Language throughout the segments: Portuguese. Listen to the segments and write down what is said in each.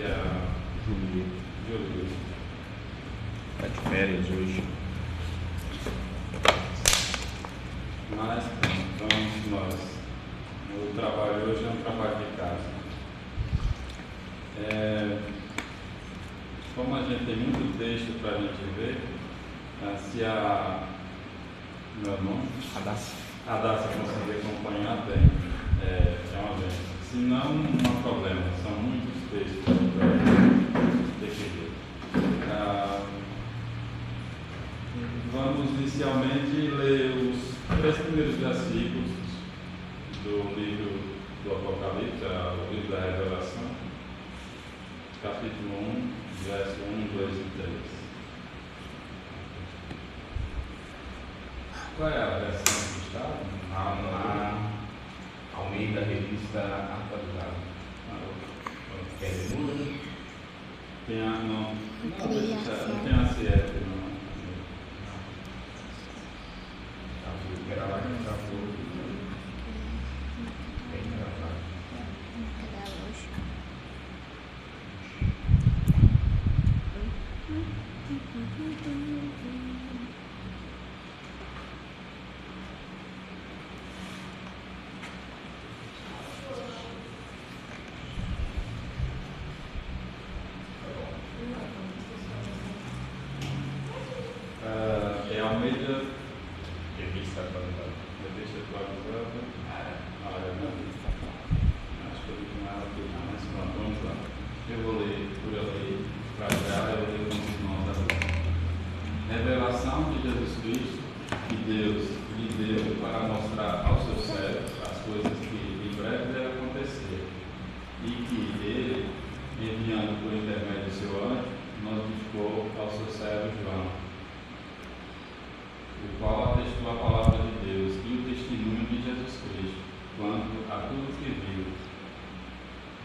e a Júlia. Está de férias hoje. Mas vamos nós. O trabalho hoje é um trabalho de casa. Como a gente tem muito texto para a gente ver, se a meu nome, Radassa conseguir acompanhar bem, é uma bênção. Se não, não há problema, são muitos textos para ter que ver. Vamos inicialmente ler os 3 primeiros versículos do livro do Apocalipse, o livro da Revelação, capítulo 1, verso 1, 2 e 3. Qual é a versão que está? A Almeida Revista Atualizada. Quer dizer, muda? Tem a não tem a CF, não. Era lá que está bem gravado. É a Almeida Revista Atualizada. Acho que eu vi com ela aqui, mas pronto, vamos lá. Eu vou ler por ali, para cá, eu leio com os irmãos agora. Revelação de Jesus Cristo, que Deus lhe deu para mostrar aos seus servos as coisas que em breve devem acontecer, e que ele, enviando por intermédio do seu anjo, notificou ao seu servo João, o qual atestou a palavra de Deus e o testemunho de Jesus Cristo, quanto a tudo que viu.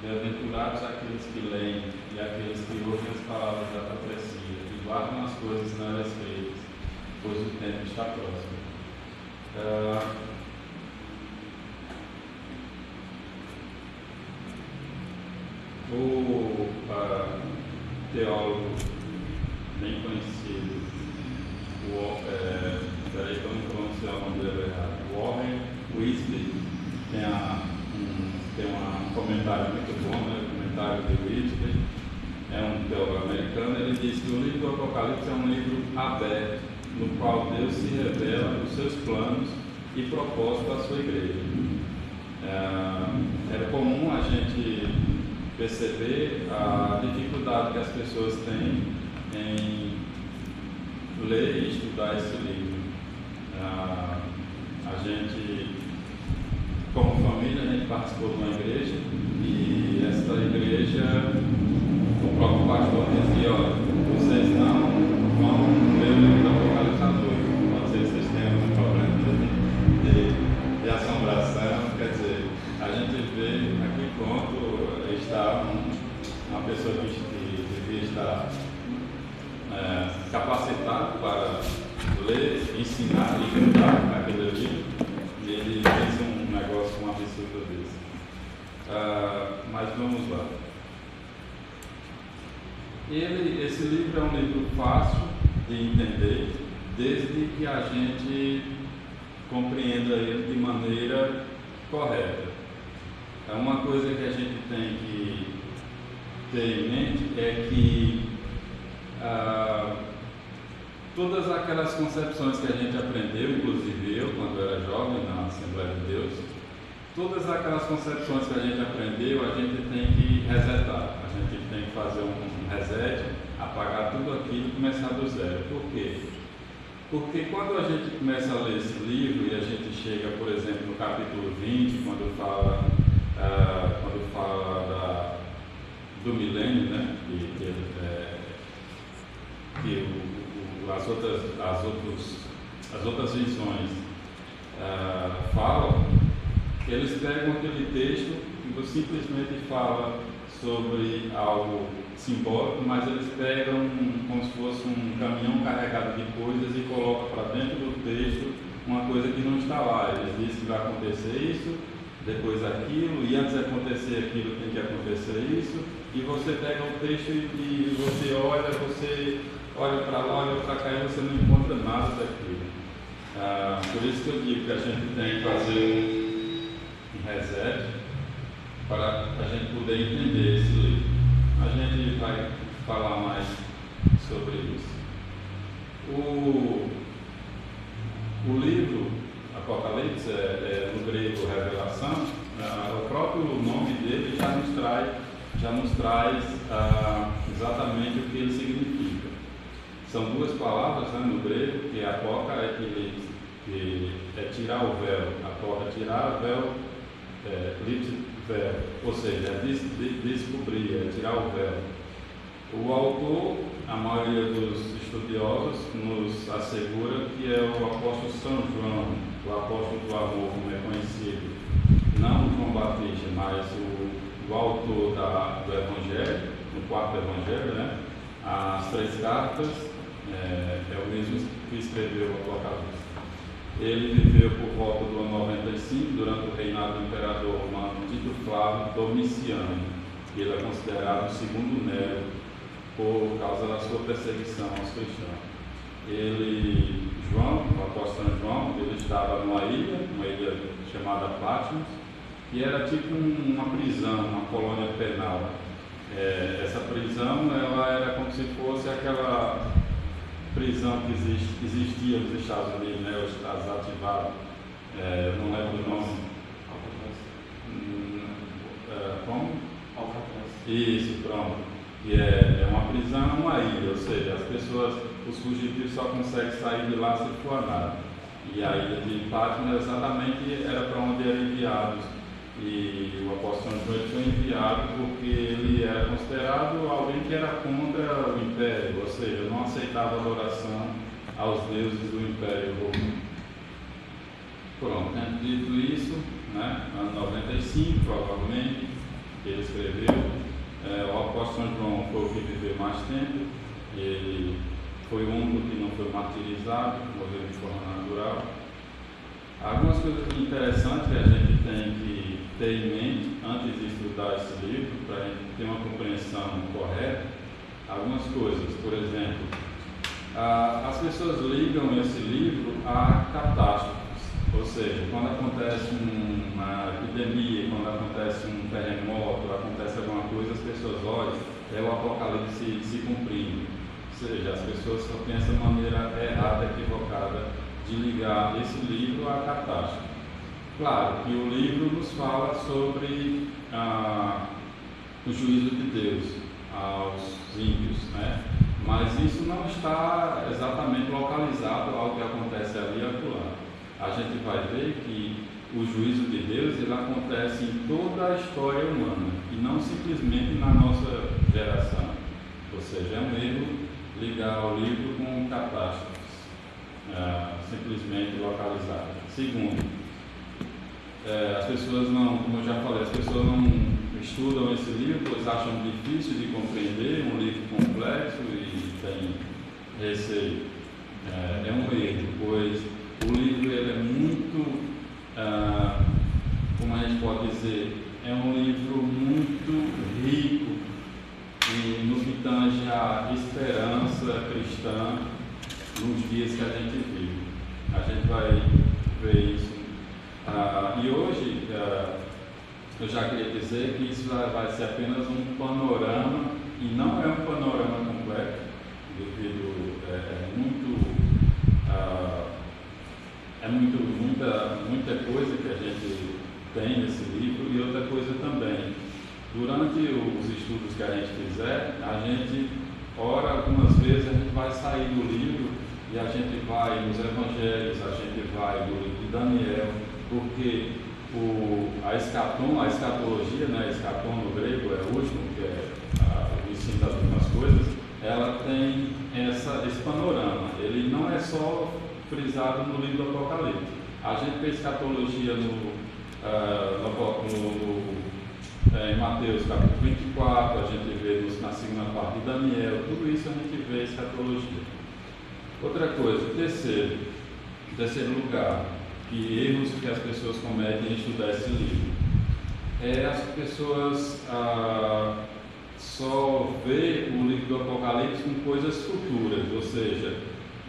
Bem-aventurados aqueles que leem e aqueles que ouvem as palavras da profecia e guardam as coisas nela escritas, pois o tempo está próximo. O teólogo bem conhecido, peraí que eu não pronunciei o nome dele errado, Warren Wiersbe, tem um comentário muito bom, né? O comentário de Wiersbe, é um teólogo americano. Ele diz que o livro do Apocalipse é um livro aberto, no qual Deus se revela os seus planos e propósitos à sua igreja. É comum a gente perceber a dificuldade que as pessoas têm em ler e estudar esse livro. A gente, como família, a gente participou de uma igreja e essa igreja, o próprio pastor dizia: olha, vocês não vão ler o livro do Apocalipse à noite. Não sei se vocês têm algum problema de assombração. Quer dizer, a gente vê aqui pronto está uma pessoa que devia estar capacitado para ler, ensinar e cantar aquele livro, e ele fez um negócio, um absurdo desse. Mas vamos lá. Esse livro é um livro fácil de entender, desde que a gente compreenda ele de maneira correta. Uma coisa que a gente tem que ter em mente é que todas aquelas concepções que a gente aprendeu, inclusive eu, quando era jovem na Assembleia de Deus, todas aquelas concepções que a gente aprendeu, a gente tem que resetar, a gente tem que fazer um reset, apagar tudo aquilo e começar do zero. Por quê? Porque quando a gente começa a ler esse livro e a gente chega, por exemplo, no capítulo 20, quando fala do milênio, né? As outras visões falam, eles pegam aquele texto e simplesmente fala sobre algo simbólico, mas eles pegam como se fosse um caminhão carregado de coisas e colocam para dentro do texto uma coisa que não está lá. Eles dizem que vai acontecer isso, depois aquilo, e antes de acontecer aquilo tem que acontecer isso, e você pega o texto e você olha para lá, olha para cá e você não encontra nada daquilo. Por isso que eu digo que a gente tem que fazer um reset para a gente poder entender esse livro. A gente vai falar mais sobre isso. O livro Apocalipse, no grego Revelação, o próprio nome dele já nos traz exatamente o que ele significa. São duas palavras, né, no grego, que é apoca, que é tirar o véu, apoca, tirar o véu, véu, ou seja, é descobrir, é tirar o véu. O autor, a maioria dos estudiosos, nos assegura que é o apóstolo São João, o apóstolo do amor, como é conhecido. Não João Batista, mas o autor do Evangelho, no quarto Evangelho, né? As 3 cartas, é o mesmo que escreveu o Apocalipse. Ele viveu por volta do ano 95, durante o reinado do imperador romano Tito Flávio Domiciano. Ele é considerado o segundo Nero por causa da sua perseguição aos cristãos. João, o apóstolo João, ele estava numa ilha chamada Patmos, que era tipo uma prisão, uma colônia penal. Essa prisão, ela era como se fosse aquela prisão que existia nos Estados Unidos, né, os Estados ativados, não lembro o nome. Como? Isso, pronto. Que é uma prisão, uma ilha, ou seja, os fugitivos só conseguem sair de lá se for a nada. E a ilha de Patmos exatamente era para onde eram enviados. E o apóstolo João foi enviado porque ele era considerado alguém que era contra o império, ou seja, não aceitava adoração aos deuses do império romano. Pronto, tendo dito isso, né, ano 95, provavelmente, ele escreveu. O apóstolo João foi o que viveu mais tempo, ele foi o único que não foi martirizado, morreu de forma natural. Algumas coisas interessantes que a gente tem que ter em mente antes de estudar esse livro, para a gente ter uma compreensão correta. Algumas coisas, por exemplo, as pessoas ligam esse livro a catástrofes, ou seja, quando acontece uma epidemia, quando acontece um terremoto, acontece alguma coisa, as pessoas olham, é o Apocalipse se cumprindo. Ou seja, as pessoas só pensam de maneira errada, equivocada, de ligar esse livro à catástrofe. Claro que o livro nos fala sobre o juízo de Deus aos ímpios, né? Mas isso não está exatamente localizado ao que acontece ali e acolá. A gente vai ver que o juízo de Deus ele acontece em toda a história humana e não simplesmente na nossa geração. Ou seja, é um erro ligar o livro com catástrofes, simplesmente localizadas. Segundo, as pessoas não, como eu já falei, as pessoas não estudam esse livro, pois acham difícil de compreender, um livro complexo e tem receio. É um erro, pois o livro ele é muito, como a gente pode dizer, é um livro muito rico no que tange à esperança cristã nos dias que a gente vive. A gente vai ver isso. E hoje, eu já queria dizer que isso vai ser apenas um panorama, e não é um panorama completo, devido muita coisa que a gente tem nesse livro, e outra coisa também. Durante os estudos que a gente fizer, a gente ora algumas vezes, a gente vai sair do livro e a gente vai nos evangelhos, a gente vai do livro de Daniel, porque a escatologia, né, escatom no grego é o último, que é o ensino das últimas coisas, ela tem esse panorama. Ele não é só frisado no livro do Apocalipse. A gente vê escatologia em Mateus capítulo 24, a gente vê na segunda parte de Daniel, tudo isso a gente vê escatologia. Outra coisa, terceiro lugar, que erros que as pessoas cometem em estudar esse livro. as pessoas só vê o livro do Apocalipse com coisas futuras, ou seja,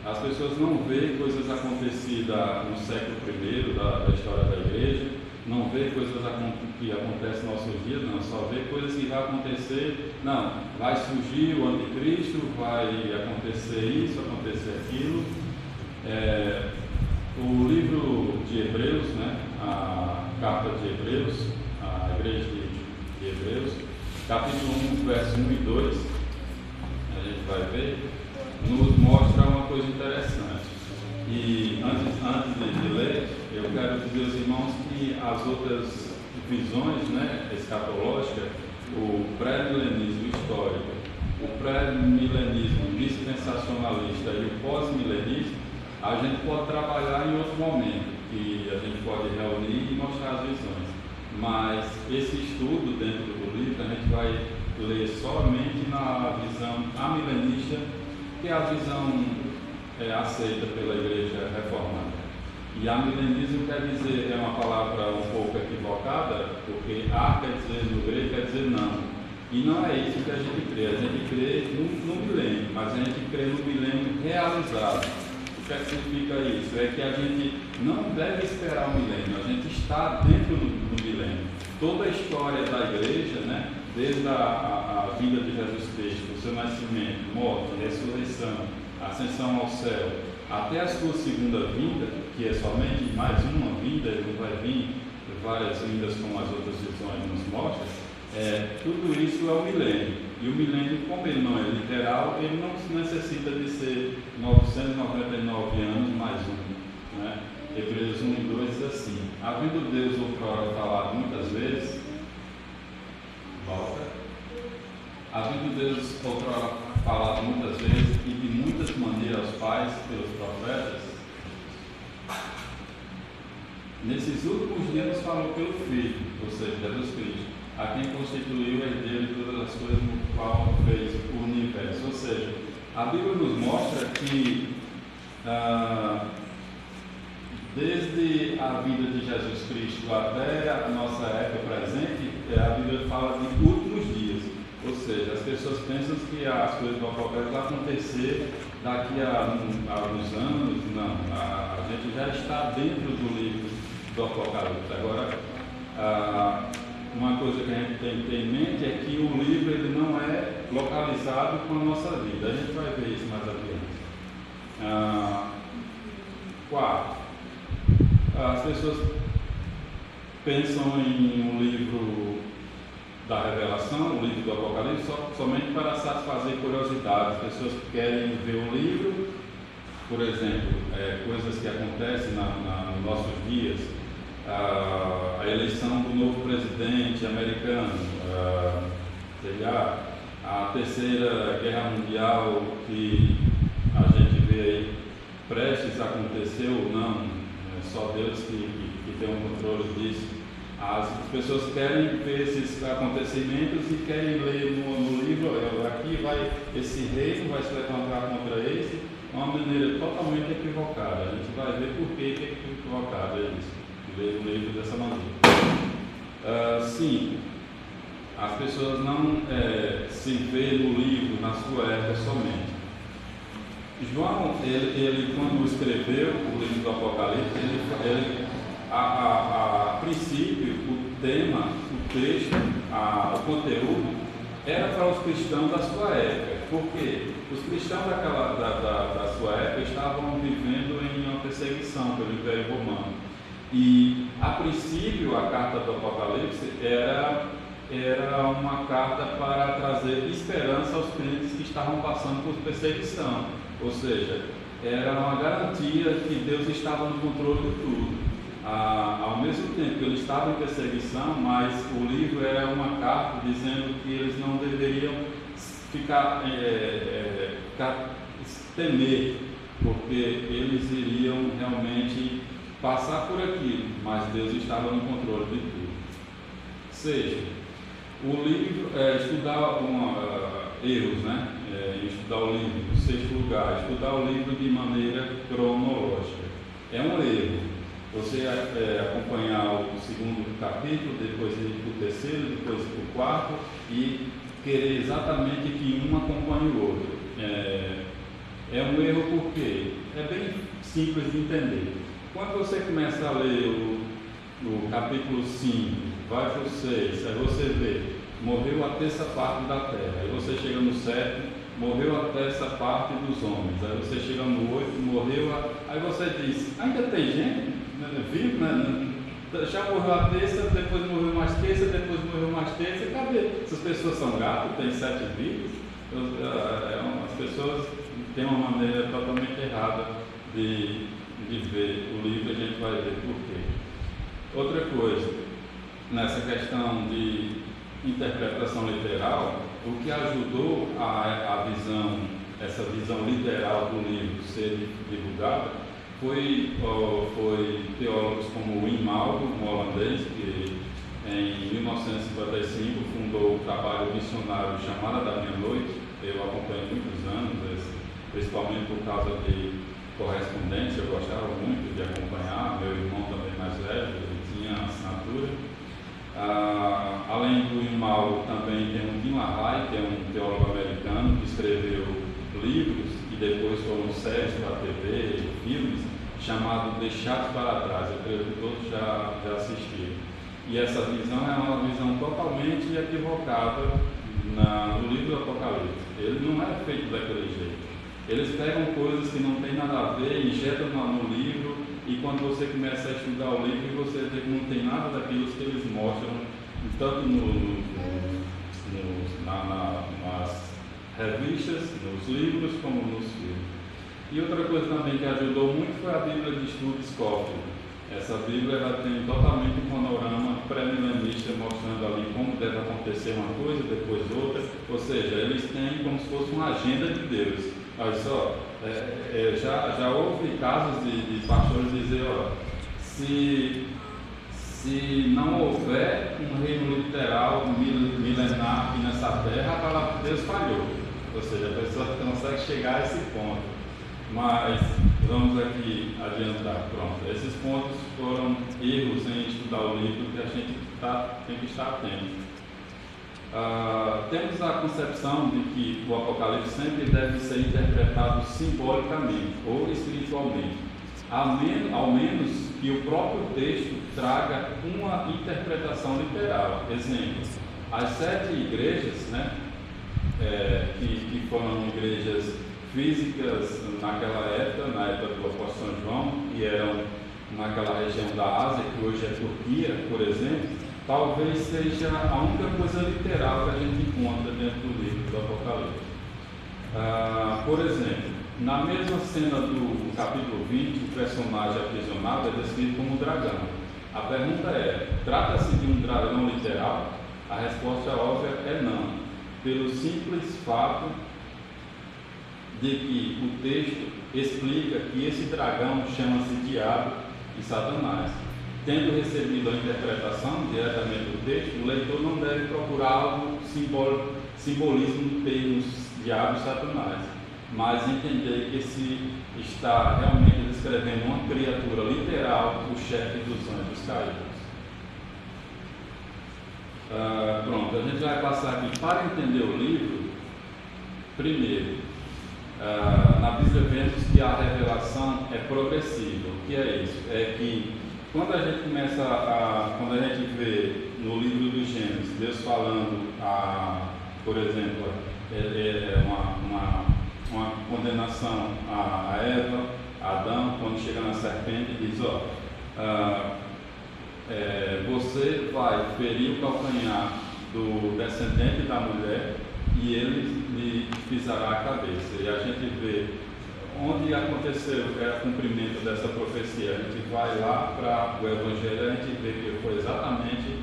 as pessoas não vê coisas acontecidas no século I da história da igreja, não vê coisas que acontecem nos nossos dias, não, só vê coisas que vai acontecer, não, vai surgir o anticristo, vai acontecer isso, acontecer aquilo. O livro de Hebreus, né, a carta de Hebreus, a igreja de Hebreus, capítulo 1, verso 1 e 2, a gente vai ver, nos mostra uma coisa interessante. E antes de ler, eu quero dizer aos irmãos que as outras visões, né, escatológicas, o pré-milenismo histórico, o pré-milenismo dispensacionalista e o pós-milenismo, a gente pode trabalhar em outro momento, que a gente pode reunir e mostrar as visões. Mas esse estudo dentro do livro, a gente vai ler somente na visão amilenista, que é a visão aceita pela Igreja Reformada. E amilenismo quer dizer, é uma palavra um pouco equivocada, porque quer dizer no grego, quer dizer não. E não é isso que a gente crê. A gente crê no milênio, mas a gente crê no milênio realizado. O que é que significa isso? É que a gente não deve esperar o milênio, a gente está dentro do milênio. Toda a história da igreja, né, desde a vida de Jesus Cristo, o seu nascimento, morte, ressurreição, ascensão ao céu, até a sua segunda vinda, que é somente mais uma vinda, ele não vai vir várias vindas como as outras visões nos mostram, tudo isso é o milênio. E o milênio, como ele não é literal, ele não necessita de ser 999 anos mais um. Né? Hebreus 1 e 2 diz assim: havendo Deus outrora falado muitas vezes, havendo Deus outrora falado muitas vezes e de muitas maneiras aos pais pelos profetas, nesses últimos dias nos falou pelo Filho, ou seja, Jesus Cristo, a quem constituiu o herdeiro de todas as coisas, no qual fez o universo. Ou seja, a Bíblia nos mostra que desde a vida de Jesus Cristo até a nossa época presente, a Bíblia fala de últimos dias. Ou seja, as pessoas pensam que as coisas do Apocalipse vão acontecer daqui a alguns anos. Não, a gente já está dentro do livro do Apocalipse. Agora, uma coisa que a gente tem que ter em mente é que o livro ele não é localizado com a nossa vida. A gente vai ver isso mais adiante. 4. As pessoas pensam em um livro da Revelação, o livro do Apocalipse, somente para satisfazer curiosidade. As pessoas querem ver um livro, por exemplo, coisas que acontecem nos nossos dias, a eleição do novo presidente americano, a terceira guerra mundial que a gente vê aí prestes a acontecer ou não, só Deus que tem um controle disso. As pessoas querem ver esses acontecimentos e querem ler no livro, aqui esse reino vai se levantar contra esse, de uma maneira totalmente equivocada. A gente vai ver por que é equivocado isso, ler o livro dessa maneira. 5. As pessoas não se veem no livro na sua época somente. João, ele quando escreveu o livro do Apocalipse, a princípio, o tema, o texto, o conteúdo, era para os cristãos da sua época, porque os cristãos da sua época estavam vivendo em uma perseguição pelo Império Romano. E, a princípio, a carta do Apocalipse era uma carta para trazer esperança aos crentes que estavam passando por perseguição. Ou seja, era uma garantia que Deus estava no controle de tudo. Ao mesmo tempo que eles estavam em perseguição, mas o livro era uma carta dizendo que eles não deveriam temer, porque eles iriam realmente passar por aquilo, mas Deus estava no controle de tudo. 6. O livro, estudar erros, né? Estudar o livro. Em 6º lugar, estudar o livro de maneira cronológica. É um erro. Você acompanhar o segundo capítulo, depois ir para o terceiro, depois ir para o quarto e querer exatamente que um acompanhe o outro. É um erro porque é bem simples de entender. Quando você começa a ler o capítulo 5, vai para o 6, aí você vê, morreu a terça parte da terra, aí você chega no 7, morreu a terça parte dos homens, aí você chega no 8, aí você diz, ainda tem gente vivo, né? Já morreu a terça, depois morreu mais terça, depois morreu mais terça, cadê? Essas pessoas são gatos, têm 7 vidas? As pessoas têm uma maneira totalmente errada de ver o livro, a gente vai ver por quê. Outra coisa, nessa questão de interpretação literal, o que ajudou essa visão literal do livro ser divulgada foi teólogos como Wim Maldo, um holandês, que em 1955 fundou o trabalho missionário Chamada da Meia-Noite. Eu acompanhei muitos anos, principalmente por causa de correspondência, eu gostava muito de acompanhar, meu irmão também mais velho, ele tinha assinatura. Além do Wim Maldo, também tem o Tim LaHaye, que é um teólogo americano que escreveu livros e depois foram séries para a TV e filmes, chamado Deixados para Trás. Eu creio que todos já assistiram. E essa visão é uma visão totalmente equivocada no livro do Apocalipse. Ele não é feito daquele jeito. Eles pegam coisas que não tem nada a ver, injetam no livro, e quando você começa a estudar o livro, você vê que não tem nada daquilo que eles mostram, tanto nas revistas, nos livros, como nos filmes. E outra coisa também que ajudou muito foi a Bíblia de Estudo Scofield. Essa Bíblia ela tem totalmente um panorama pré-milenista, mostrando ali como deve acontecer uma coisa, depois outra. Ou seja, eles têm como se fosse uma agenda de Deus. Olha só, já houve casos de pastores dizer, se não houver um reino literal milenar aqui nessa terra, a palavra de Deus falhou. Ou seja, a pessoa consegue chegar a esse ponto. Mas vamos aqui adiantar. Pronto, esses pontos foram erros em estudar o livro que a gente tem que estar atento. Temos a concepção de que o Apocalipse sempre deve ser interpretado simbolicamente ou espiritualmente, ao menos que o próprio texto traga uma interpretação literal. Exemplo, as 7 igrejas, né, que foram igrejas físicas naquela época, na época do apóstolo São João, que eram naquela região da Ásia, que hoje é Turquia, por exemplo, talvez seja a única coisa literal que a gente encontra dentro do livro do Apocalipse. Por exemplo, na mesma cena do capítulo 20, o personagem aprisionado é descrito como um dragão. A pergunta é, trata-se de um dragão literal? A resposta óbvia é não, pelo simples fato de que o texto explica que esse dragão chama-se Diabo e Satanás. Tendo recebido a interpretação diretamente do texto, o leitor não deve procurar algo simbolismo no termos Diabo e Satanás, mas entender que se está realmente descrevendo uma criatura literal, o chefe dos anjos caídos. Pronto, a gente vai passar aqui para entender o livro. Primeiro, na Bíblia vemos que a revelação é progressiva. O que é isso? É que quando a gente quando a gente vê no livro do Gênesis, Deus falando, por exemplo, uma condenação a Eva, a Adão, quando chega na serpente, diz, você vai ferir o calcanhar do descendente da mulher e ele lhe pisará a cabeça. E a gente vê onde aconteceu o cumprimento dessa profecia. A gente vai lá para o Evangelho, a gente vê que foi exatamente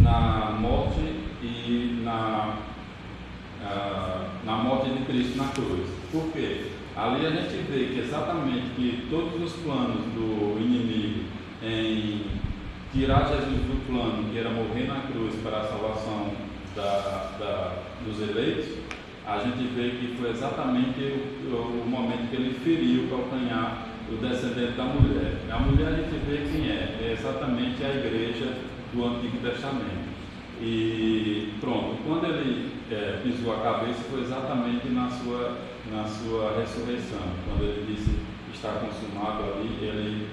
na morte e na morte de Cristo na cruz. Por quê? Ali a gente vê que exatamente que todos os planos do inimigo em tirar Jesus do plano, que era morrer na cruz para a salvação dos eleitos, a gente vê que foi exatamente o momento que ele feriu o calcanhar do descendente da mulher. A mulher a gente vê quem é exatamente a igreja do Antigo Testamento. E pronto, quando ele pisou a cabeça foi exatamente na sua ressurreição, quando ele disse está consumado ali,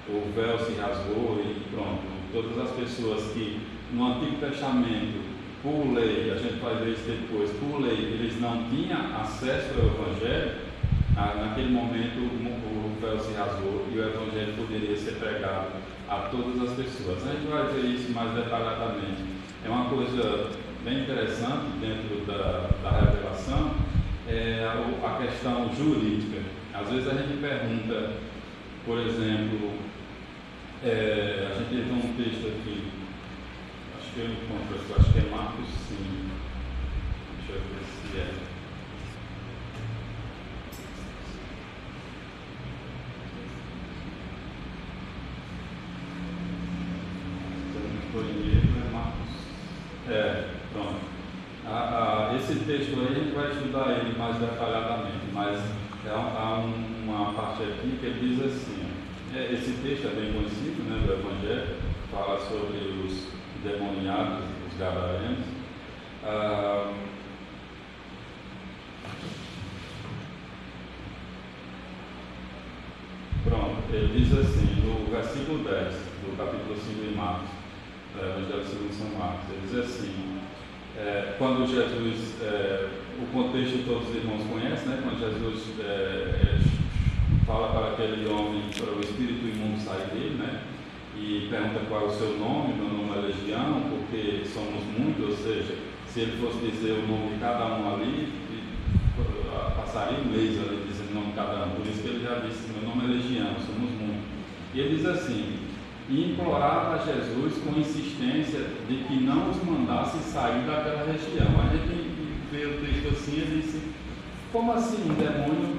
o véu se rasgou e pronto. Todas as pessoas que no Antigo Testamento, por lei, a gente vai ver isso depois, por lei, eles não tinham acesso ao Evangelho, naquele momento o véu se rasgou e o Evangelho poderia ser pregado a todas as pessoas. A gente vai ver isso mais detalhadamente. É uma coisa bem interessante dentro da revelação, a questão jurídica. Às vezes a gente pergunta, por exemplo, a gente tem um texto aqui, acho que eu encontro aqui, acho que é Marcos 5, deixa eu ver se é. Se eu não estou em erro, é Marcos. Pronto. Esse texto aí a gente vai estudar ele mais detalhadamente, mas há uma parte aqui que ele diz assim, esse texto é bem conhecido, né, do Evangelho, fala sobre os demoniados, os gadarenos. Pronto, ele diz assim, no versículo 10 do capítulo 5 de Marcos, do Evangelho segundo São Marcos, ele diz assim, quando Jesus, o contexto todos os irmãos conhecem, né? Quando Jesus fala para aquele homem, para o espírito imundo sair dele, né? E pergunta qual é o seu nome, meu nome é Legião, porque somos muitos, ou seja, se ele fosse dizer o nome de cada um ali, passaria um mês ali dizendo o nome de cada um, por isso que ele já disse, meu nome é Legião, somos muitos. E ele diz assim, e implorava a Jesus com insistência de que não os mandasse sair daquela região. A gente vê o texto assim e disse, como assim um demônio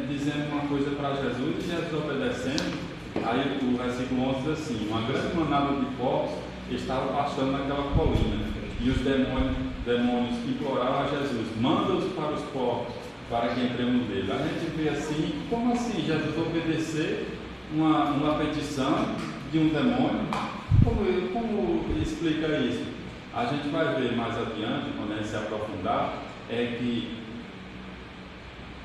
dizendo uma coisa para Jesus e Jesus obedecendo? Aí o versículo 11 diz assim, uma grande manada de porcos estava pastando naquela colina e os demônios imploravam a Jesus, manda-os para os porcos para que entremos nele. A gente vê assim, como assim Jesus obedecer uma petição de um demônio? Como explica isso? A gente vai ver mais adiante, quando a gente se aprofundar, é que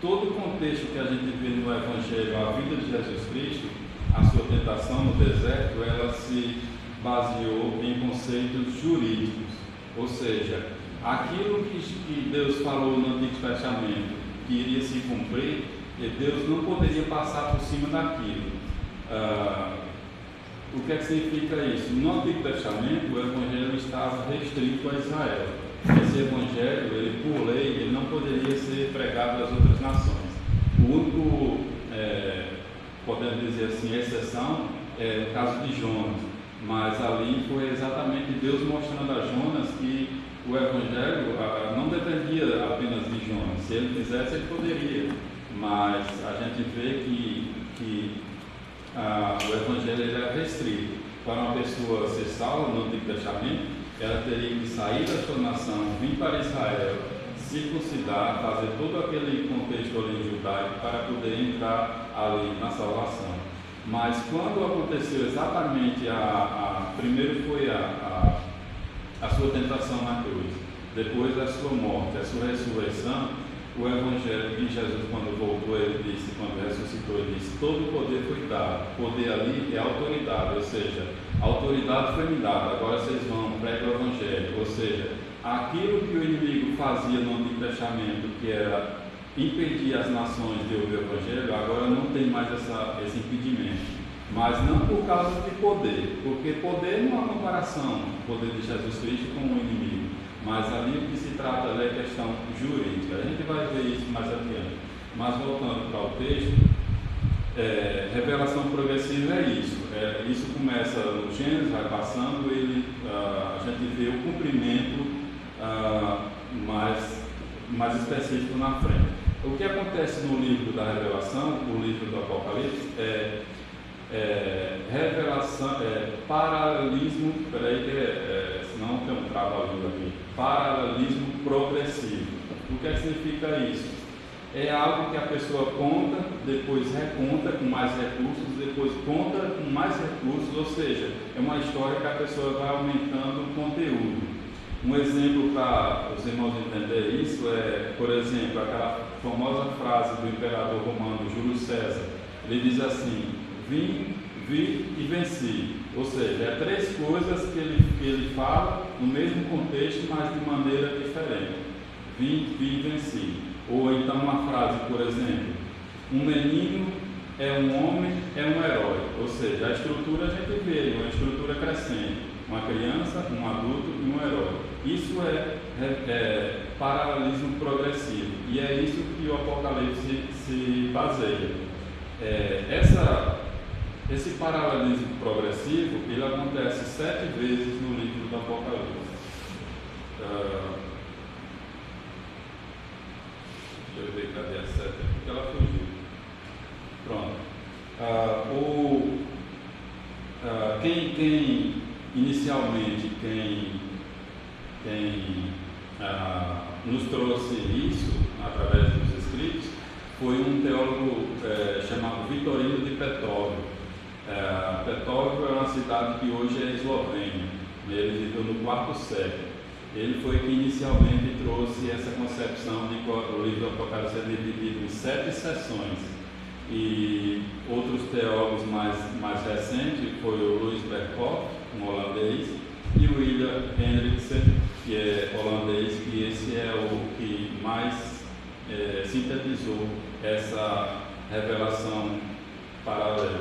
todo o contexto que a gente vê no Evangelho, a vida de Jesus Cristo, a sua tentação no deserto, ela se baseou em conceitos jurídicos, ou seja, aquilo que Deus falou no Antigo Testamento que iria se cumprir, Deus não poderia passar por cima daquilo. O que é que significa isso? No Antigo Testamento, o Evangelho estava restrito a Israel. Esse Evangelho, ele, por lei, ele não poderia ser pregado às outras nações. O único, podemos dizer assim, exceção é o caso de Jonas. Mas ali foi exatamente Deus mostrando a Jonas que o Evangelho não dependia apenas de Jonas. Se ele quisesse, ele poderia. Mas a gente vê que o Evangelho ele é restrito. Para uma pessoa ser salva no Antigo Testamento, ela teria que sair da sua nação, vir para Israel, circuncidar, fazer todo aquele contexto ali judaico para poder entrar ali na salvação. Mas quando aconteceu exatamente primeiro foi a sua tentação na cruz, depois a sua morte, a sua ressurreição, o Evangelho de Jesus, quando voltou, ele disse, quando ressuscitou, ele disse, todo o poder foi dado. Poder ali é autoridade, ou seja, a autoridade foi me dada, agora vocês vão, pregar o Evangelho. Ou seja, aquilo que o inimigo fazia no Antigo Testamento, que era impedir as nações de ouvir o Evangelho, agora não tem mais esse impedimento. Mas não por causa de poder, porque poder não há comparação, o poder de Jesus Cristo com o inimigo. Mas ali o que se trata é questão jurídica. A gente vai ver isso mais adiante. Mas voltando para o texto, revelação progressiva é isso. Isso começa no Gênesis, vai passando, a gente vê o cumprimento mais específico na frente. O que acontece no livro da Revelação, o livro do Apocalipse, revelação, paralelismo, senão tem um trava-língua aqui, paralelismo progressivo. O que significa isso? é algo que a pessoa conta, depois reconta com mais recursos, depois conta com mais recursos, ou seja, é uma história que a pessoa vai aumentando o conteúdo. Um exemplo para os irmãos entenderem isso é, por exemplo, aquela famosa frase do imperador romano Júlio César. Ele diz assim: vim, vi e venci. Ou seja, é três coisas que ele fala no mesmo contexto, mas de maneira diferente. Vim, vi e venci. Ou então uma frase, por exemplo: um menino é um homem, é um herói. Ou seja, a estrutura a gente vê, uma estrutura crescente. Uma criança, um adulto e um herói. Isso é paralelismo progressivo. E é isso que o Apocalipse se baseia. Esse paralelismo progressivo, ele acontece 7 vezes no livro do Apocalipse. Deixa eu ver, cadê a 7? Porque ela fugiu. Pronto. Inicialmente, quem nos trouxe isso, através dos escritos, foi um teólogo chamado Vitorino de Petróleo. Petróleo é uma cidade que hoje é Eslovênia. Ele viveu no 4º século. Ele foi que inicialmente trouxe essa concepção de que o livro do Apocalipse é dividido em 7 seções. E outros teólogos mais recentes foi o Louis Berkhoff, um holandês, e o William Hendriksen, que é holandês, que esse é o que mais sintetizou essa revelação paralela.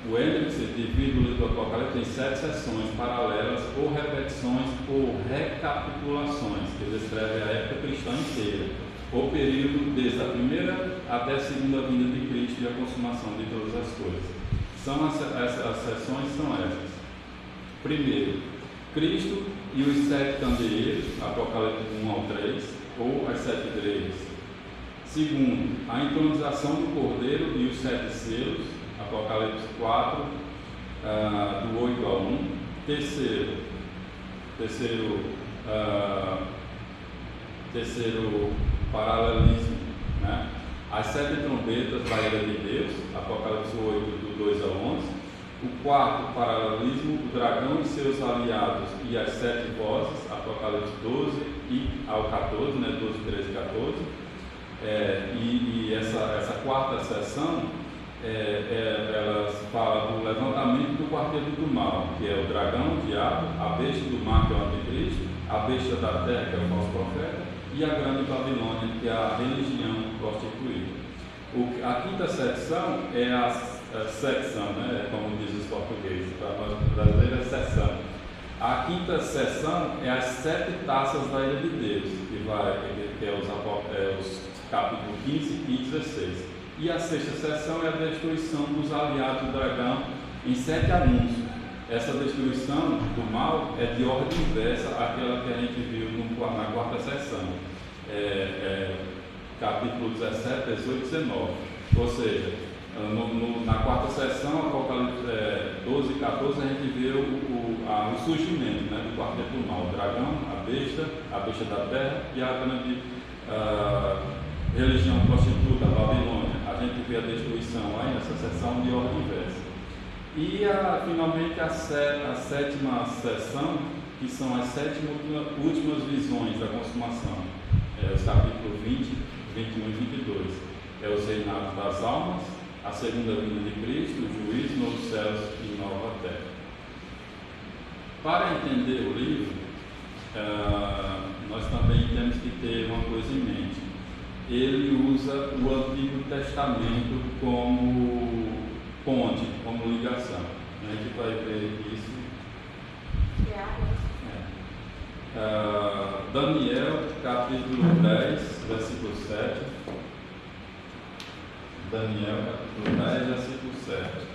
O Hendriksen divide o livro do Apocalipse em 7 seções paralelas, ou repetições, ou recapitulações, que descreve a época cristã inteira, o período desde a primeira até a segunda vinda de Cristo e a consumação de todas as coisas. As seções são essas. Primeiro, Cristo e os 7 candeeiros, Apocalipse 1 ao 3, ou as 7 igrejas. Segundo, a entronização do Cordeiro e os 7 selos, Apocalipse 4, do 8 ao 1. Terceiro paralelismo, né? As 7 trombetas da ira de Deus, Apocalipse 8, do 2 ao 11. O 4º paralelismo, o dragão e seus aliados e as 7 vozes, Apocalipse 12 e ao 14, né? 12, 13 e 14. E essa 4ª seção, elas falam do levantamento do quarteto do mal, que é o dragão, o diabo, a besta do mar, que é o anticristo, a besta da terra, que é o falso profeta, e a grande Babilônia, que é a religião prostituída. A 5ª seção é a secção, né? Como diz os portugueses, para nós brasileiros é seção. A 5ª seção é as 7 taças da ira de Deus, que é os capítulos 15 e 16. E a 6ª seção é a destruição dos aliados do dragão em 7 anúncios. Essa destruição do mal é de ordem inversa àquela que a gente viu na 4ª seção. Capítulo 17, 18 e 19. Ou seja, na 4ª seção, Apocalipse 12 e 14, a gente vê o surgimento, né, do quarteto do mal, o dragão, a besta da terra e a grande religião prostituta, a Babilônia. A gente vê a destruição aí nessa seção de ordem inversa. E finalmente a 7ª seção, que são as 7 últimas visões da consumação, os capítulos 20, 21 e 22. Os reinados das almas, a segunda vinda de Cristo, o juízo, novos céus e nova terra. Para entender o livro, nós também temos que ter uma coisa em mente. Ele usa o Antigo Testamento como ponte, como ligação. A gente vai ver isso. Daniel, capítulo 10, versículo 7. Daniel, capítulo 10, versículo 7.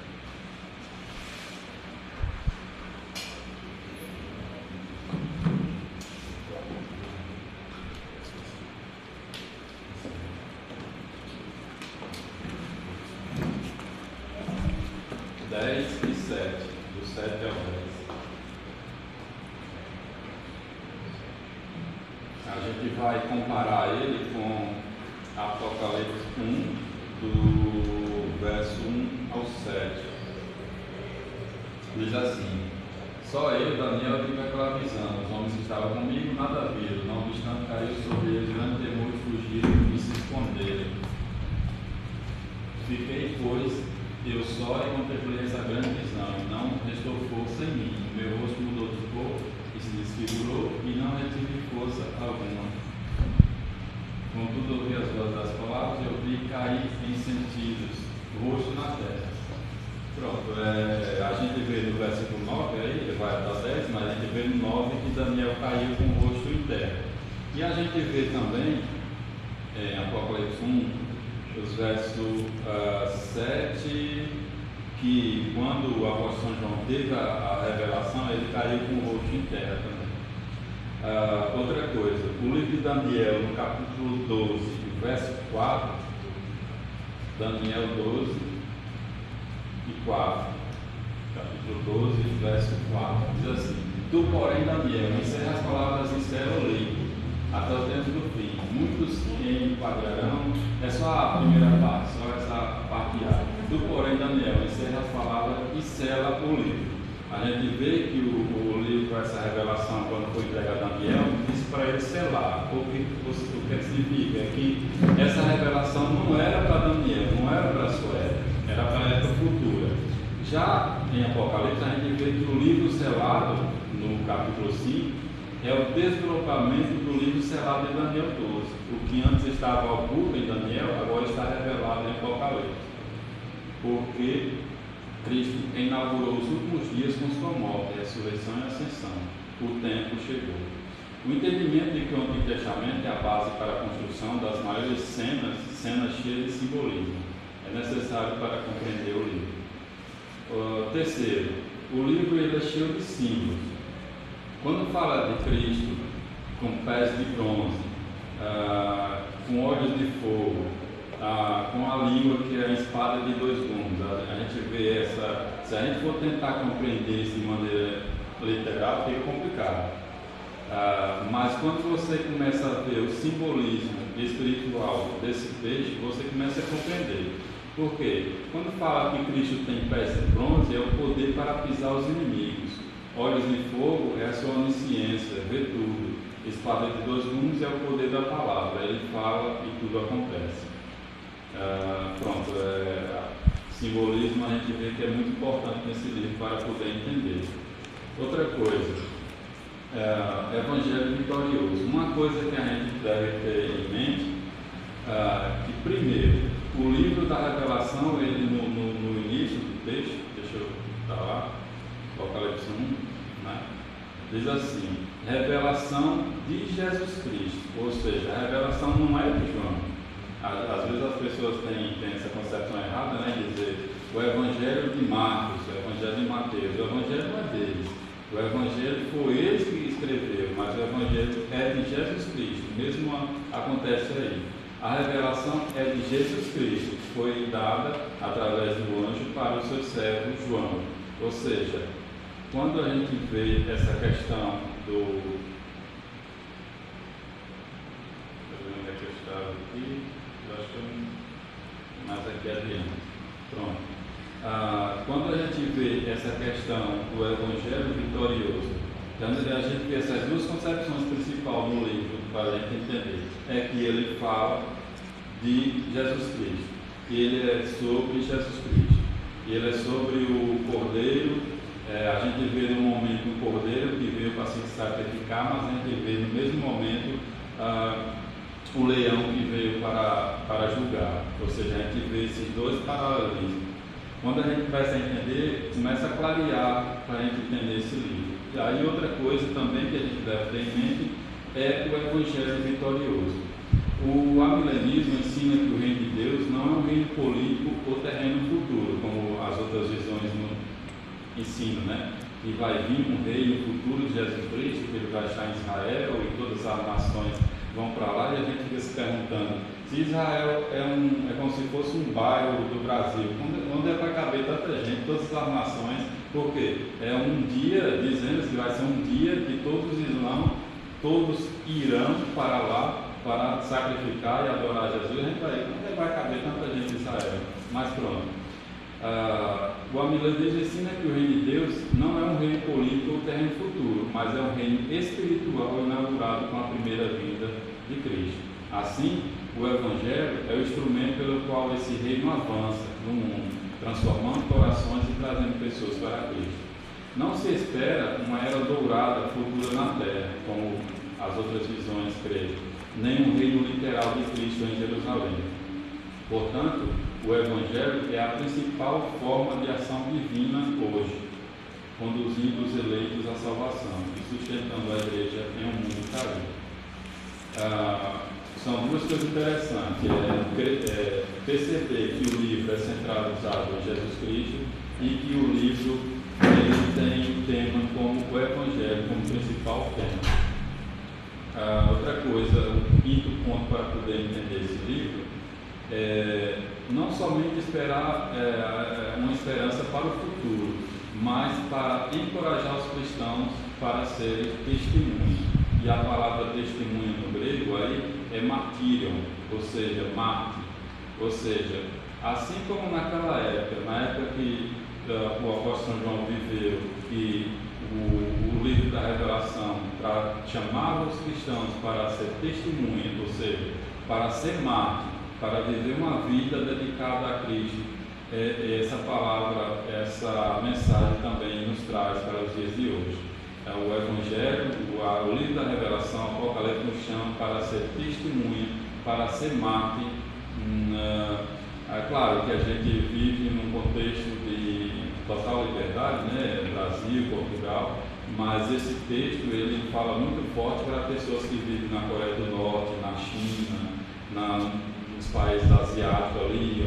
Do 7 ao 10. gente vai comparar ele com Apocalipse 1, do verso 1 ao 7. Diz assim: só eu, Daniel, tive aquela visão. Os homens que estavam comigo nada viram, não obstante caiu sobre eles grande temor e fugiram e se esconderam. Fiquei, pois, eu só e contemplei essa grande visão, e não restou força em mim. O meu rosto mudou de cor e se desfigurou, e não retive força alguma. Contudo, ouvi as vozes das palavras e eu vi cair em sentidos, rosto na terra. Pronto, a gente vê no versículo 9, aí, ele vai até 10, mas a gente vê no 9 que Daniel caiu com o rosto em terra. E a gente vê também, em Apocalipse 1, os versos 7, que quando o apóstolo São João teve a revelação, ele caiu com o rosto em terra também. Outra coisa, o livro de Daniel, no capítulo 12, verso 4, Daniel 12 e 4, capítulo 12, verso 4, diz assim: tu, porém, Daniel, encerra as palavras e sela o livro, até o tempo do fim. Muitos que enquadrarão, é só a primeira parte, só essa parte A. Tu, porém, Daniel, encerra as palavras e sela o livro. A gente vê que o livro, essa revelação, quando foi entregado a Daniel, disse para ele selar. O que significa? É que essa revelação não era para Daniel, não era para a sua época, era para a época futura. Já em Apocalipse, a gente vê que o livro selado, no capítulo 5, é o desdobramento do livro selado em Daniel 12. O que antes estava oculto em Daniel, agora está revelado em Apocalipse. Porque Cristo inaugurou os últimos dias com sua morte, ressurreição e ascensão. O tempo chegou. O entendimento de que o Antigo Testamento é a base para a construção das maiores cenas cheias de simbolismo, é necessário para compreender o livro. Terceiro, o livro ele é cheio de símbolos. Quando fala de Cristo com pés de bronze, com olhos de fogo, com a língua que é a espada de dois gumes, a gente vê essa. Se a gente for tentar compreender isso de maneira literal, fica complicado. Mas quando você começa a ver o simbolismo espiritual desse texto, você começa a compreender. Por quê? Quando fala que Cristo tem pés de bronze, é o poder para pisar os inimigos. Olhos de fogo é a sua onisciência, vê tudo. Espada de dois gumes é o poder da palavra, ele fala e tudo acontece. Simbolismo a gente vê que é muito importante nesse livro para poder entender. Outra coisa, Evangelho vitorioso. Uma coisa que a gente deve ter em mente, que primeiro, o livro da revelação, ele no início do texto, deixa eu estar lá, Apocalipse 1, né? Diz assim: revelação de Jesus Cristo, ou seja, a revelação não é de João. Às vezes as pessoas têm essa concepção errada, né? Dizer o Evangelho de Marcos, o Evangelho de Mateus, o Evangelho não é deles. O Evangelho foi eles que escreveram, mas o Evangelho é de Jesus Cristo. Mesmo acontece aí. A revelação é de Jesus Cristo, que foi dada através do anjo para o seu servo João. Ou seja, quando a gente vê essa questão do. Deixa eu ver onde é que eu estava aqui. Eu acho que eu. Mais aqui adiante. Pronto. Quando a gente vê essa questão do Evangelho vitorioso, a gente vê essas duas concepções principais no livro para a gente entender. É que ele fala de Jesus Cristo. Ele é sobre Jesus Cristo. Ele é sobre o Cordeiro. A gente vê no momento o Cordeiro que veio para se sacrificar, mas a gente vê no mesmo momento o leão que veio para julgar. Ou seja, a gente vê esses dois paralelismos. Quando a gente começa a entender, começa a clarear para a gente entender esse livro. E aí outra coisa também que a gente deve ter em mente é o Evangelho vitorioso. O amilenismo ensina que o reino de Deus não é um reino político ou terreno futuro, como as outras visões ensinam, né? E vai vir um rei no futuro de Jesus Cristo, que ele vai estar em Israel e todas as nações vão para lá, e a gente fica se perguntando se Israel é como se fosse um bairro do Brasil, onde é para caber tanta gente, todas as nações, porque é um dia, dizendo que vai ser um dia que todos irão todos irão para lá para sacrificar e adorar Jesus. A gente vai caber tanta gente em Israel, mas pronto. O Amiledes ensina que o reino de Deus não é um reino político ou terreno futuro, mas é um reino espiritual inaugurado com a primeira vinda de Cristo. Assim, o Evangelho é o instrumento pelo qual esse reino avança no mundo, transformando corações e trazendo pessoas para Cristo. Não se espera uma era dourada futura na terra, como as outras visões creem, nem um reino literal de Cristo em Jerusalém. Portanto, o Evangelho é a principal forma de ação divina hoje, conduzindo os eleitos à salvação e sustentando a igreja em um mundo caído. São duas coisas interessantes, perceber que o livro é centralizado em Jesus Cristo e que o livro ele tem o tema como o Evangelho, como principal tema. Outra coisa, o quinto ponto para poder entender esse livro é não somente esperar uma esperança para o futuro, mas para encorajar os cristãos para serem testemunhas. E a palavra testemunha no grego aí é martírion, ou seja, mártir. Ou seja, assim como naquela época, na época que o apóstolo São João viveu, que o livro da Revelação chamava os cristãos para ser testemunhas, ou seja, para ser mártir, para viver uma vida dedicada a Cristo. Essa palavra, essa mensagem também nos traz para os dias de hoje. O Evangelho, o livro da Revelação, o Apocalipse nos chama para ser testemunha, para ser mártir. É claro que a gente vive num contexto de total liberdade, né? Brasil, Portugal, mas esse texto ele fala muito forte para pessoas que vivem na Coreia do Norte, na China, nos países asiáticos ali,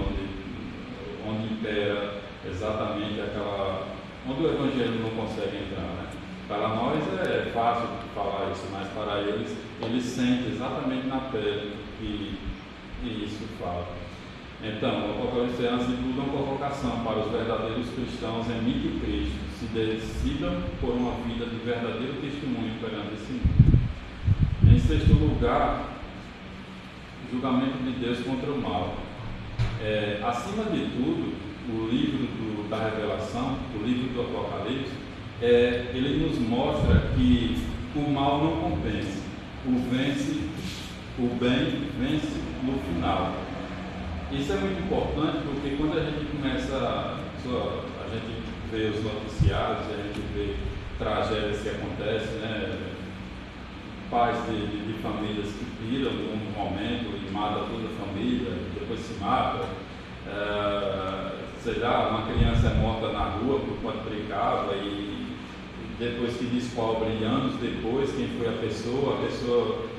onde impera exatamente onde o Evangelho não consegue entrar, né? Para nós é fácil falar isso, mas para eles sentem exatamente na pele que isso fala. Então, o Apocalipse é, antes de tudo, uma convocação para os verdadeiros cristãos em mim e Cristo, se decidam por uma vida de verdadeiro testemunho perante esse mundo. Em sexto lugar, o julgamento de Deus contra o mal. Acima de tudo, o livro da Revelação, o livro do Apocalipse, ele nos mostra que o mal não compensa, o bem vence no final. Isso é muito importante porque quando a gente a gente vê os noticiários, a gente vê tragédias que acontecem, né? Pais de famílias que piram num momento e matam toda a família, depois se matam. Sei lá, uma criança é morta na rua por quanto brincava e depois que descobre, anos depois, quem foi a pessoa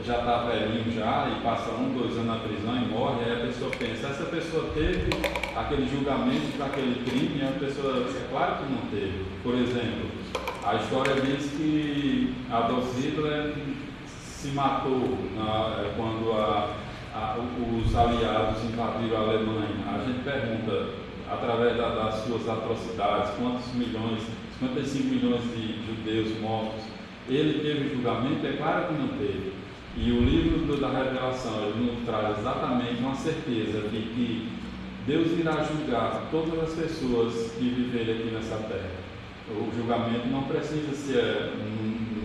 já está velhinho já e passa 1, 2 anos na prisão e morre, aí a pessoa pensa, essa pessoa teve aquele julgamento para aquele crime, e a pessoa, é claro que não teve. Por exemplo, a história diz que Adolf Hitler se matou quando os aliados invadiram a Alemanha. A gente pergunta, através das suas atrocidades, quantos milhões, 55 milhões de judeus mortos, ele teve julgamento? É claro que não teve. E o livro da Revelação, ele nos traz exatamente uma certeza de que Deus irá julgar todas as pessoas que viverem aqui nessa terra. O julgamento não precisa ser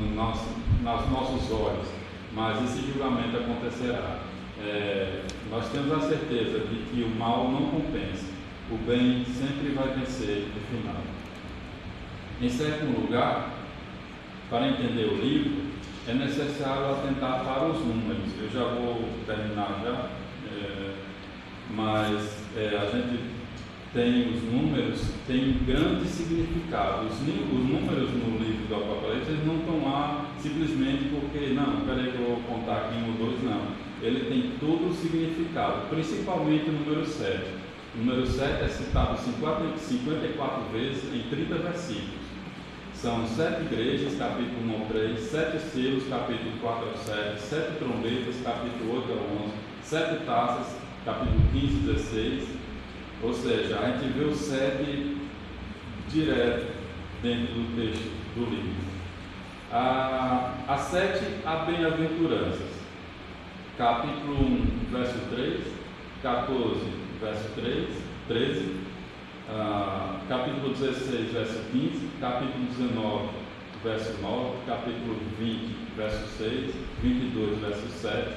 nos nossos olhos, mas esse julgamento acontecerá. Nós temos a certeza de que o mal não compensa, o bem sempre vai vencer no final. Em sétimo lugar, para entender o livro, é necessário atentar para os números. Eu já vou terminar já, mas a gente tem os números, tem grande significado. Os números no livro do Apocalipse eles não estão lá simplesmente porque, não, peraí que eu vou contar aqui 1 ou 2, não. Ele tem todo o significado, principalmente o número 7. O número 7 é citado 54 vezes em 30 versículos. São 7 igrejas, capítulo 1 ao 3, 7 selos, capítulo 4 ao 7, 7 trombetas, capítulo 8 ao 11, 7 taças, capítulo 15 e 16. Ou seja, a gente vê o 7 direto dentro do texto do livro. As 7 bem-aventuranças. Capítulo 1, verso 3, 14, verso 13, capítulo 16, verso 15, capítulo 19, verso 9, capítulo 20, verso 6, 22, verso 7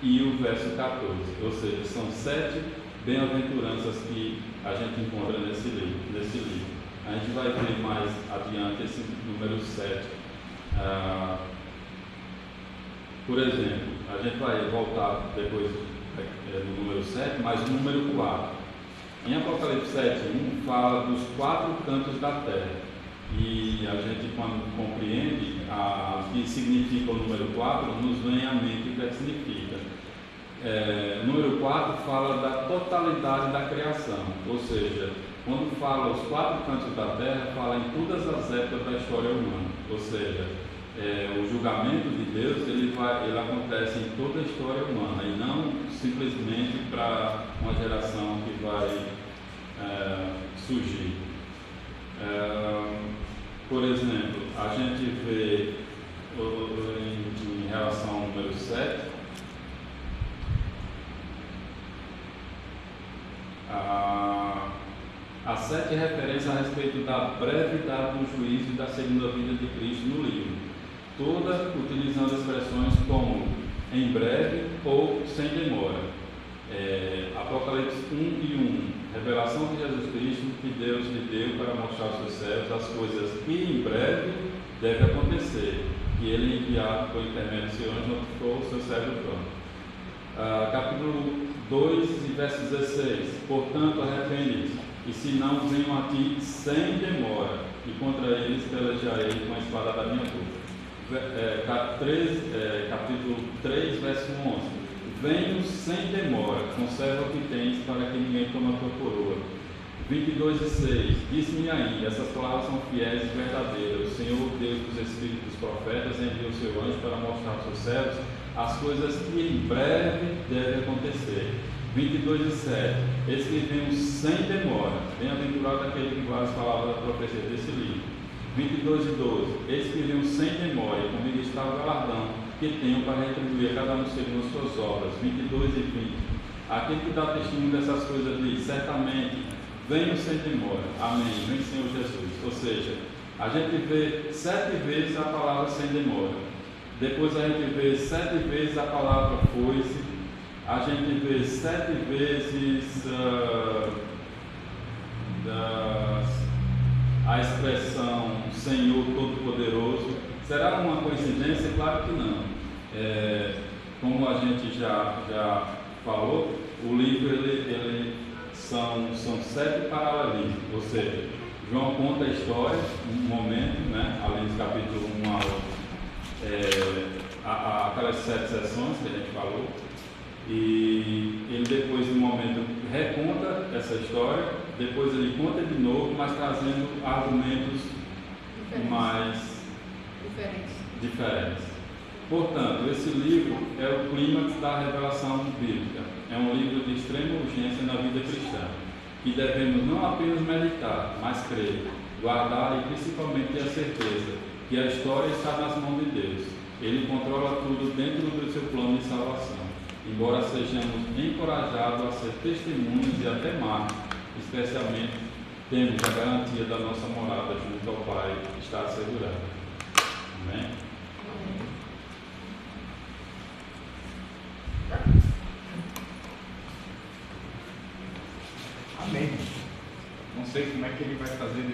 e o verso 14. Ou seja, são 7 bem-aventuranças que a gente encontra nesse livro. A gente vai ver mais adiante esse número 7. Por exemplo, a gente vai voltar depois do número 7, mas o número 4. Em Apocalipse 7:1 fala dos 4 cantos da terra. E a gente, quando compreende o que significa o número 4, nos vem à mente o que significa. O número 4 fala da totalidade da criação, ou seja, quando fala os 4 cantos da terra, fala em todas as épocas da história humana, ou seja, o julgamento de Deus ele acontece em toda a história humana e não simplesmente para uma geração que vai surgir. Por exemplo, a gente vê em relação ao número 7, as 7 referências a respeito da brevidade do juízo e da segunda vinda de Cristo no livro, toda utilizando expressões como em breve ou sem demora. Apocalipse 1:1, revelação de Jesus Cristo que Deus lhe deu para mostrar aos seus servos as coisas que em breve devem acontecer, que ele enviado por intermédio do seu anjo notificou o seu servo pronto. Capítulo 2 e verso 16, portanto arrepende-te, e se não venham a ti sem demora, e contra eles pelejarei com a espada da minha boca. Capítulo 3, verso 11, venho sem demora, conserva o que tens, para que ninguém tome a tua coroa. 22:6, disse-me ainda, essas palavras são fiéis e verdadeiras, o Senhor Deus dos Espíritos dos profetas enviou o seu anjo para mostrar aos seus servos as coisas que em breve devem acontecer. 22:7, eis que venho sem demora, bem-aventurado aquele que guarda as palavras da profecia desse livro. 22:12, eis que venho sem demora, e comigo está o galardão que tenho para retribuir a cada um segundo as suas obras. 22:20, aquele que dá testemunho dessas coisas diz, certamente venho sem demora, amém, vem Senhor Jesus. Ou seja, a gente vê 7 vezes a palavra sem demora, depois a gente vê 7 vezes a palavra foi-se, a gente vê 7 vezes a expressão Senhor Todo-Poderoso. Será uma coincidência? Claro que não. Como a gente já falou, o livro são 7 paralelismos, ou seja, João conta a história, um momento, né, ali no capítulo 1 aquelas 7 sessões que a gente falou, e ele depois de um momento reconta essa história, depois ele conta de novo, mas trazendo argumentos mais diferentes. Portanto, esse livro é o clímax da revelação bíblica. É um livro de extrema urgência na vida cristã, que devemos não apenas meditar, mas crer, guardar e principalmente ter a certeza que a história está nas mãos de Deus. Ele controla tudo dentro do seu plano de salvação. Embora sejamos encorajados a ser testemunhas e até mais, especialmente temos a garantia da nossa morada junto ao Pai está assegurada. Amém? Amém. Não sei como é que ele vai fazer